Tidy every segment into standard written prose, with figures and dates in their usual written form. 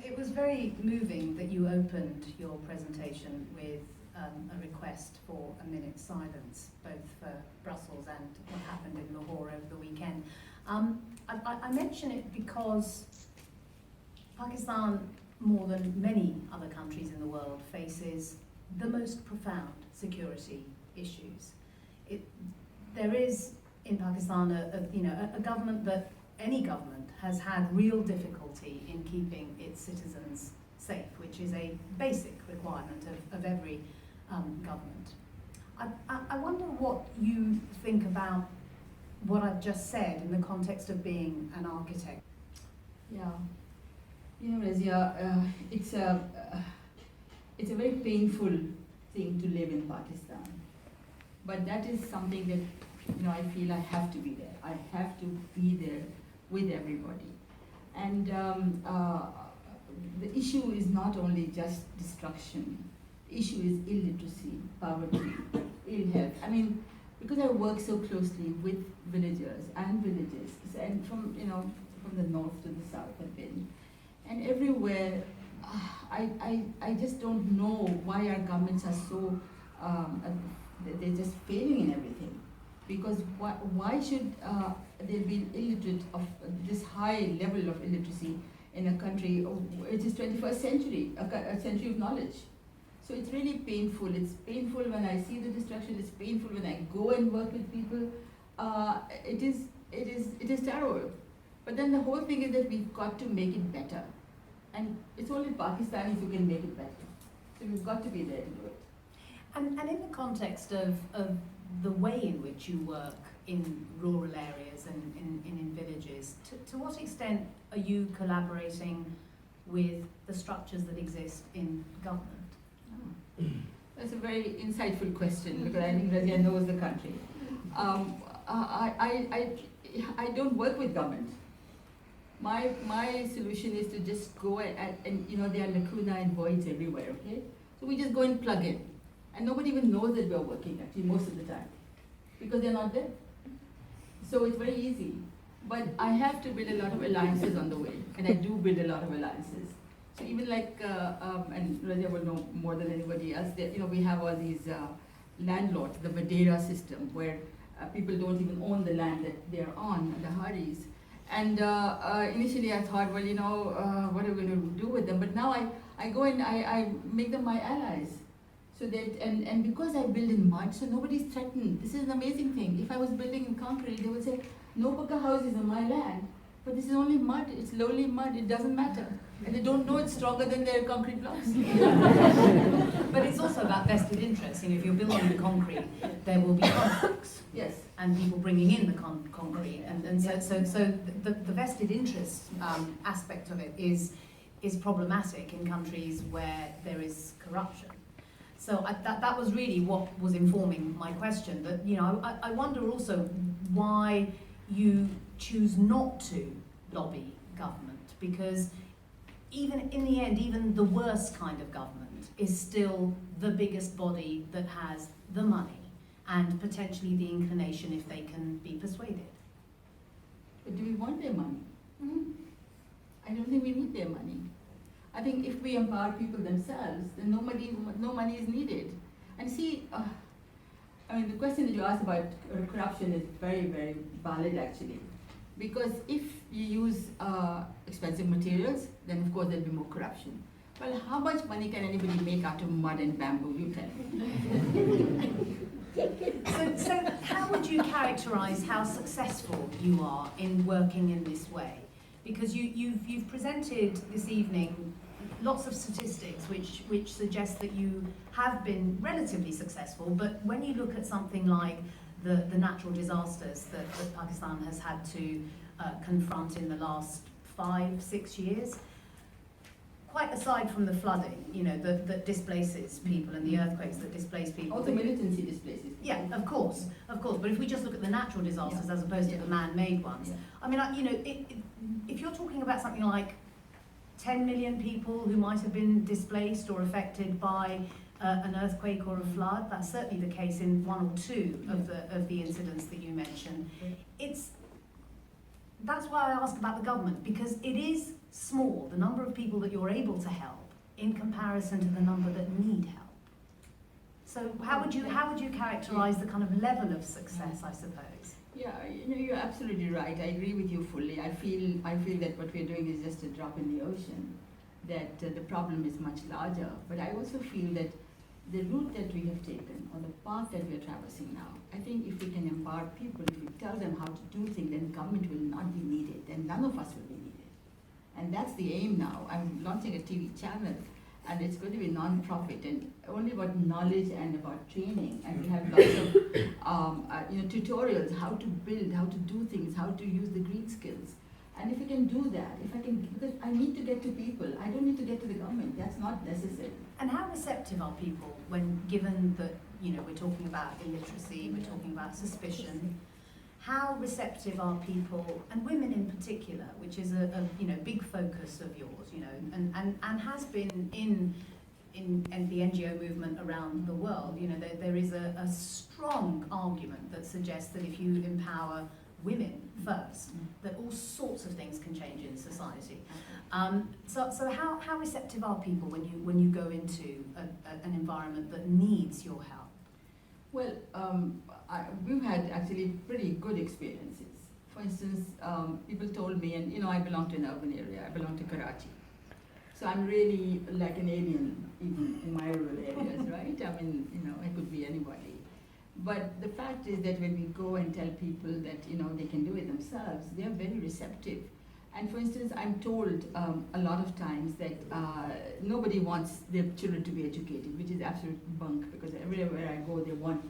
It was very moving that you opened your presentation with a request for a minute's silence, both for Brussels and what happened in Lahore over the weekend. I mention it because Pakistan, more than many other countries in the world, faces the most profound security issues. There is in Pakistan a government that any government has had real difficulty in keeping its citizens safe, which is a basic requirement of every government. I wonder what you think about what I've just said in the context of being an architect. Yeah, you know, Razia, it's a very painful thing to live in Pakistan, but that is something that I feel I have to be there. I have to be there with everybody, and the issue is not only just destruction. The issue is illiteracy, poverty, ill health. I mean, because I work so closely with villagers and villages, and from the north to the south I've been, and everywhere, I just don't know why our governments are so they're just failing in everything. Because why should there be illiterate of this high level of illiteracy in a country which is 21st century, a century of knowledge? So it's really painful. It's painful when I see the destruction. It's painful when I go and work with people. It is terrible. But then the whole thing is that we've got to make it better, and it's only Pakistanis who can make it better. So we've got to be there to do it. And in the context of the way in which you work in rural areas and in villages, to what extent are you collaborating with the structures that exist in government? That's a very insightful question, because I think Razia knows the country. I don't work with government. My solution is to just go and there are lacuna and voids everywhere, okay? So we just go and plug in. And nobody even knows that we're working, actually, most of the time, because they're not there. So it's very easy. But I have to build a lot of alliances on the way, and I do build a lot of alliances. So even like, and Razia will know more than anybody else, that we have all these landlords, the Vadera system, where people don't even own the land that they're on, the Haris. And initially I thought, well, what are we going to do with them? But now I go and I make them my allies. So that, and because I build in mud, so nobody's threatened. This is an amazing thing. If I was building in concrete, they would say, no pucca houses on my land. But this is only mud, it's lowly mud, it doesn't matter. And they don't know it's stronger than their concrete blocks. But it's also about vested interest. If you're building in concrete, there will be contracts. Yes. And people bringing in the concrete. And so the vested interest aspect of it is problematic in countries where there is corruption. So that was really what was informing my question. That I wonder also why you choose not to lobby government, because even in the end, even the worst kind of government is still the biggest body that has the money and potentially the inclination if they can be persuaded. But do we want their money? Mm-hmm. I don't think we need their money. I think if we empower people themselves, then no money is needed. And see, the question that you asked about corruption is very, very valid actually. Because if you use expensive materials, then of course there'll be more corruption. Well, how much money can anybody make out of mud and bamboo, you tell me? So how would you characterize how successful you are in working in this way? Because you've presented this evening lots of statistics which suggest that you have been relatively successful, but when you look at something like the natural disasters that Pakistan has had to confront in the last 5-6 years, quite aside from the flooding, that displaces people, and the earthquakes that displace people. Also militancy displaces people. Yeah, of course. But if we just look at the natural disasters as opposed to the man-made ones, if you're talking about something like 10 million people who might have been displaced or affected by an earthquake or a flood, that's certainly the case in 1 or 2 of the incidents that you mentioned. that's why I ask about the government, because it is small, the number of people that you're able to help in comparison to the number that need help. So how would you characterize the kind of level of success, I suppose? Yeah, you're absolutely right. I agree with you fully. I feel that what we're doing is just a drop in the ocean, that the problem is much larger. But I also feel that the route that we have taken, or the path that we're traversing now, I think if we can empower people, if we tell them how to do things, then government will not be needed, then none of us will be needed. And that's the aim now. I'm launching a TV channel, and it's going to be non-profit and only about knowledge and about training. And we have lots of tutorials, how to build, how to do things, how to use the green skills. And if we can do that, because I need to get to people, I don't need to get to the government. That's not necessary. And how receptive are people when, given that we're talking about illiteracy, we're talking about suspicion? How receptive are people, and women in particular, which is a big focus of yours, and has been in the NGO movement around the world. There is a strong argument that suggests that if you empower women first, that all sorts of things can change in society. So how receptive are people when you go into an environment that needs your help? Well, we've had actually pretty good experiences. For instance, people told me, and I belong to an urban area, I belong to Karachi. So I'm really like an alien even in my rural areas, right? I mean, I could be anybody. But the fact is that when we go and tell people that, they can do it themselves, they are very receptive. And for instance, I'm told a lot of times that nobody wants their children to be educated, which is absolute bunk, because everywhere I go, they want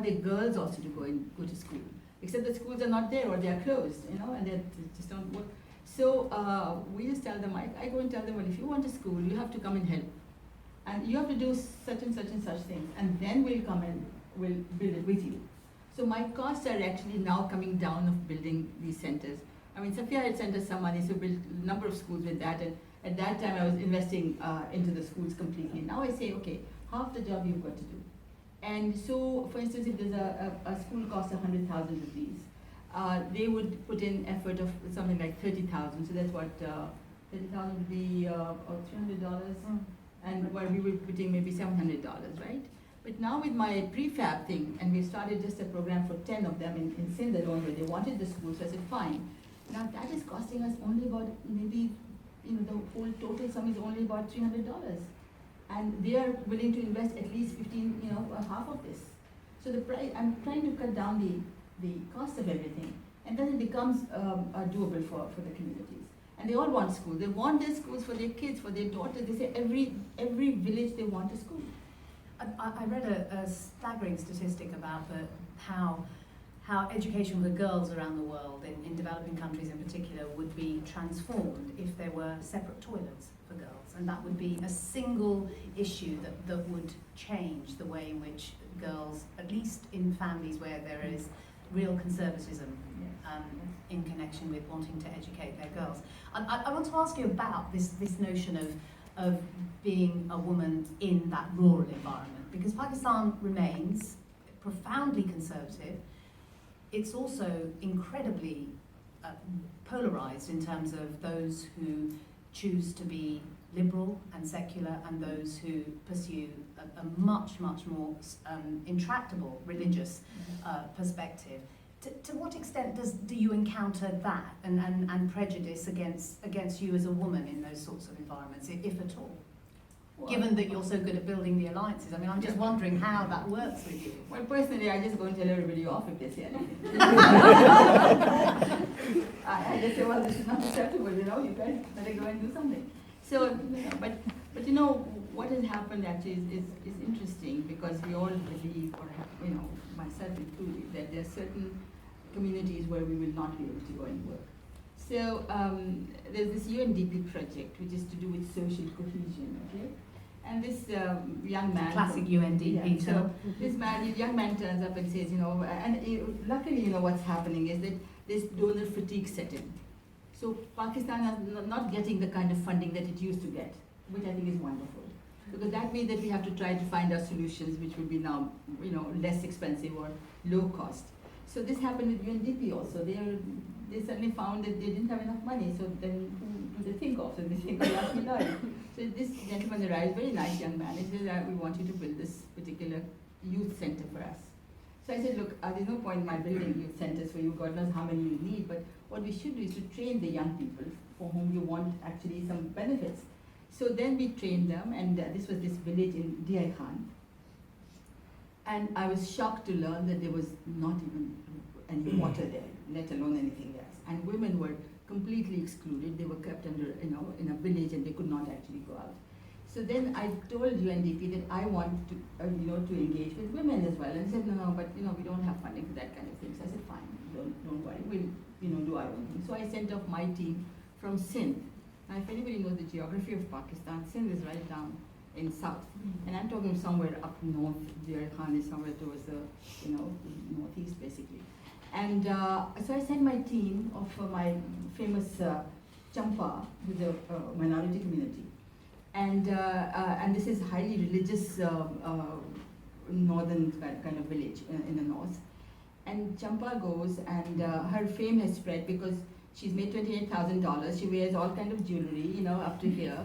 their girls also to go to school. Except the schools are not there, or they are closed, and they just don't work. So we just tell them, I go and tell them, well, if you want a school, you have to come and help. And you have to do such and such and such things, and then we'll come and we'll build it with you. So my costs are actually now coming down of building these centers. I mean, Safia had sent us some money, so built a number of schools with that, and at that time I was investing into the schools completely. Now I say, okay, half the job you've got to do. And so, for instance, if there's a school costs 100,000 rupees, they would put in effort of something like 30,000. So that's what 30,000 would be $300, and well, we were putting maybe $700, right? But now with my prefab thing, and we started just a program for 10 of them in Sindh alone, where they wanted the school, so I said, fine. Now that is costing us only about maybe, the whole total sum is only about $300. And they are willing to invest at least 15, half of this. So the price, I'm trying to cut down the cost of everything, and then it becomes doable for the communities. And they all want schools. They want their schools for their kids, for their daughters. They say every village they want a school. I read a staggering statistic about how education for girls around the world, in developing countries in particular, would be transformed if there were separate toilets for girls. And that would be a single issue that would change the way in which girls, at least in families where there is real conservatism in connection with wanting to educate their girls. I want to ask you about this notion of being a woman in that rural environment, because Pakistan remains profoundly conservative. It's also incredibly polarized in terms of those who choose to be liberal and secular, and those who pursue a much more intractable religious perspective. To what extent do you encounter that and prejudice against you as a woman in those sorts of environments, if at all? Well, given that you're so good at building the alliances, I mean, I'm just wondering how that works with you. Well, personally, I just go and tell everybody off if they say anything. I just say, well, this is not acceptable, you guys better go and do something. So, but what has happened actually is interesting, because we all believe, or myself included, that there are certain communities where we will not be able to go and work. So there's this UNDP project, which is to do with social cohesion, okay? And this young man... Classic UNDP. Yeah, so this young man turns up and says, luckily, what's happening is that this donor fatigue set in. So Pakistan is not getting the kind of funding that it used to get, which I think is wonderful. Because that means that we have to try to find our solutions, which will be now, less expensive or low cost. So this happened with UNDP also. They suddenly found that they didn't have enough money, so then who do they think of? So they think of Yasmeen Lari. So this gentleman arrived, very nice young man, he said, we want you to build this particular youth center for us. So I said, look, there's no point in my building youth centers for you, God knows how many you need, but what we should do is to train the young people for whom you want actually some benefits. So then we trained them, and this was this village in Diyai Khan. And I was shocked to learn that there was not even any water there, let alone anything else. And women were completely excluded. They were kept under, in a village, and they could not actually go out. So then I told UNDP that I want to, to engage with women as well. And they said, no, but we don't have funding for that kind of thing. So I said, fine, don't worry, we'll do our own thing. So I sent off my team from Sindh. Now, if anybody knows the geography of Pakistan, Sindh is right down in south, and I'm talking somewhere up north. Diyai Khan is somewhere towards the, northeast basically. And so I sent my team of my famous Champa, who's a minority community, and this is highly religious northern kind of village in the north. And Champa goes, and her fame has spread because she's made $28,000. She wears all kind of jewelry, up to here.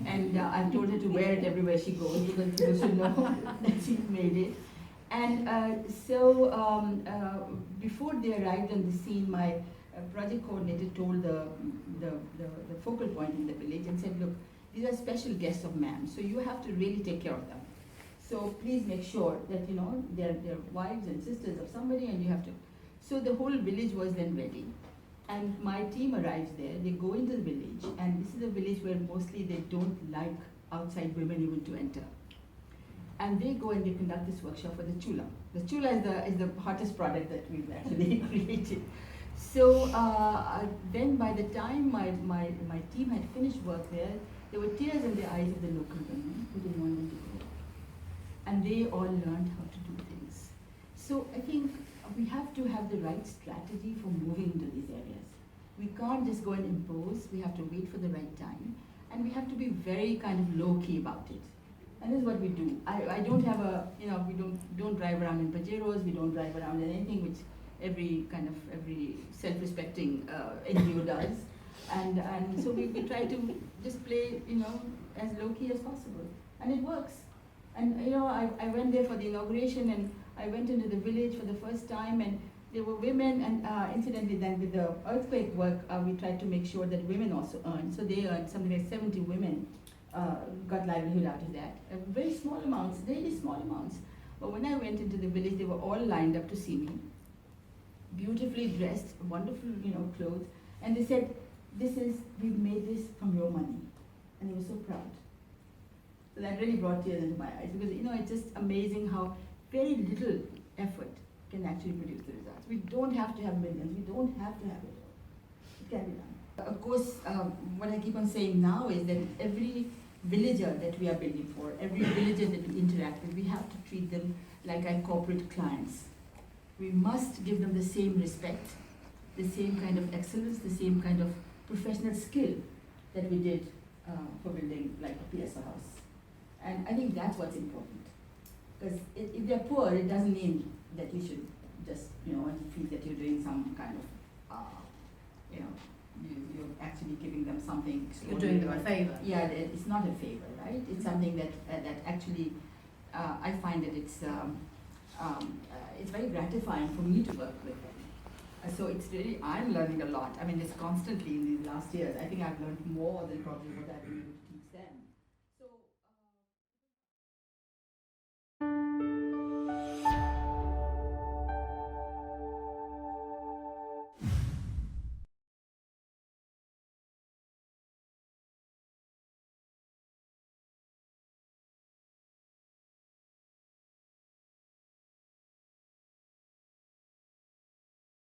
And I've told her to wear it everywhere she goes because people should know that she's made it. And so before they arrived on the scene, my project coordinator told the focal point in the village and said, look, these are special guests of man, so you have to really take care of them. So please make sure that they're wives and sisters of somebody, and you have to. So the whole village was then ready. And my team arrives there, they go into the village, and this is a village where mostly they don't like outside women even to enter. And they go and they conduct this workshop for the chula. The chula is the hottest product that we've actually created. So then by the time my team had finished work there were tears in the eyes of the local women who didn't want them to go. And they all learned how to do things. So I think we have to have the right strategy for moving into these areas. We can't just go and impose, we have to wait for the right time, and we have to be very kind of low-key about it. And this is what we do. I don't have we don't drive around in Pajeros, we don't drive around in anything which every self-respecting NGO does. And so we try to just play, as low-key as possible. And it works. And I went there for the inauguration, and I went into the village for the first time, and there were women, and incidentally then with the earthquake work, we tried to make sure that women also earned. So they earned something like 70 women got livelihood out of that. Very small amounts, really small amounts. But when I went into the village, they were all lined up to see me, beautifully dressed, wonderful, clothes, and they said, we've made this from your money. And they were so proud. So that really brought tears into my eyes, because it's just amazing how very little effort can actually produce the results. We don't have to have millions, we don't have to have it all. It can be done. Of course, what I keep on saying now is that every villager that we are building for, every villager that we interact with, we have to treat them like our corporate clients. We must give them the same respect, the same kind of excellence, the same kind of professional skill that we did for building like a PSO house. And I think that's what's important. Because if they're poor, it doesn't mean that you should just, feel that you're doing some kind of, you're actually giving them something. You're doing them a favor. Yeah, it's not a favor, right? It's something that actually, I find that it's very gratifying for me to work with them. So it's really, I'm learning a lot. I mean, it's constantly in these last years. I think I've learned more than probably what I've been